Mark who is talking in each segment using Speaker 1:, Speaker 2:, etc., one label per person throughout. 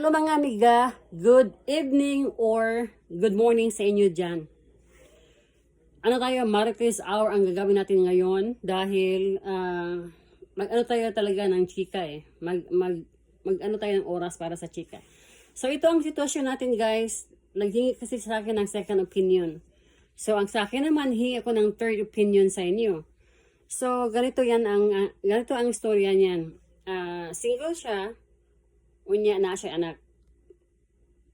Speaker 1: Hello mga amiga, good evening or good morning sa inyo dyan. Ano tayo, Marites Hour ang gagawin natin ngayon dahil mag-ano tayo talaga ng chika eh. Mag-ano tayo ng oras para sa chika. So ito ang sitwasyon natin guys. Naghingi kasi sa akin ng second opinion. So ang sa akin naman, hingi ako ng third opinion sa inyo. So ganito ang istorya niyan. Single siya. Unya na siya anak.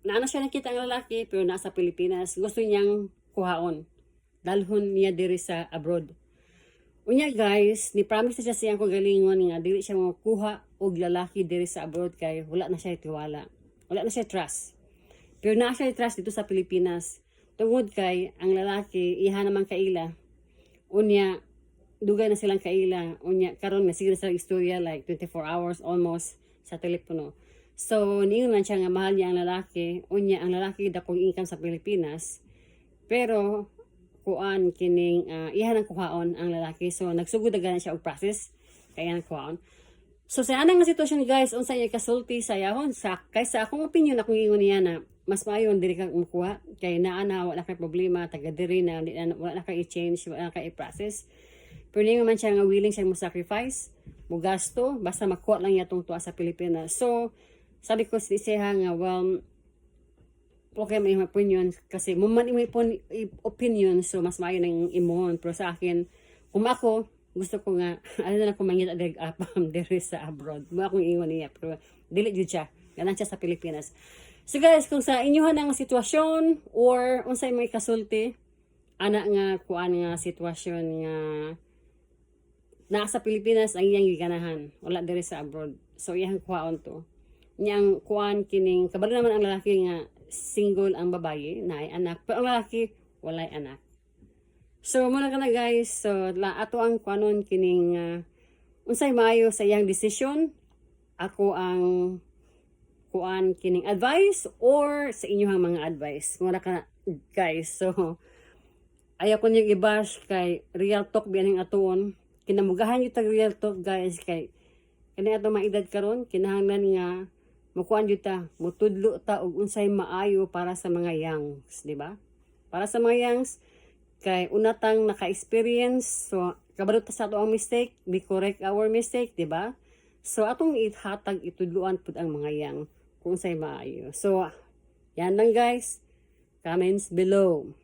Speaker 1: Naano siya nakita ang lalaki pero nasa Pilipinas. Gusto niyang kuhaon. Dalhon niya diri sa abroad. Unya guys, ni promise na siya siyang kagalingon nga dili siya makuha og lalaki diri sa abroad kay wala na siya tiwala. Wala na siya trust. Pero naa siya trust dito sa Pilipinas. Tungod kay ang lalaki iha naman kaila. Unya dugay na silang kaila. Unya karon na sige sa istorya like 24 hours almost sa telepono. So, niingon man siya nga mahal niya ang lalaki. Unya, ang lalaki dakong income sa Pilipinas. Pero, kuan kining, iha ng kuhaon ang lalaki. So, nagsugod na siya og process. Kaya ng kuhaon. So, sa anang nga sitwasyon guys, unsa niya kasulti sa yahon. Kaysa akong opinion, akong ingon niya na, mas maayon diri kang makuha. Kaya naa wala kay problema. Taga diri na, wala na kay i-change, wala na kay i-process. Pero niingon man siya nga willing siya mo-sacrifice, mo gasto, basta makuha lang niya itong tuwa sa Pilipinas. So, sabi ko si Seha nga, well, okay may opinion kasi muman may opinion so mas maayo ng imon. Pero sa akin, kung ako, gusto ko nga, ano na kung mangita apam diri sa abroad. Mo akong ingon niya, pero dili jud siya. Ganan siya sa Pilipinas. So guys, kung sa inyohan ang sitwasyon or unsay may kasulti, ana nga kuan nga sitwasyon nga nasa Pilipinas ang iyang giganahan. Wala diri sa abroad. So iyang kuhaon to. Niyang kuan kining kabalo naman ang lalaki nga single ang babae na ay anak pero ang lalaki walay anak. So muna ka na guys, so ato ang kuanon kining unsay maayo sa iyang decision. Ako ang kuan kining advice or sa inyong mga advice. Muna ka na guys. So ayaw ko niyang i-bash kay real talk biyaning atoon. Kinamugahan yung tag real talk guys kay kani ato mga edad karon kinahanglan nga makuan jud ta, mutudlo ta og unsay maayo para sa mga youngs, di ba? Para sa mga youngs kay unatang naka-experience, so kabalo ta sa ato ang mistake, we correct our mistake, di ba? So atong ihatag itudluan pud ang mga young kung unsay maayo. So yan lang guys. Comments below.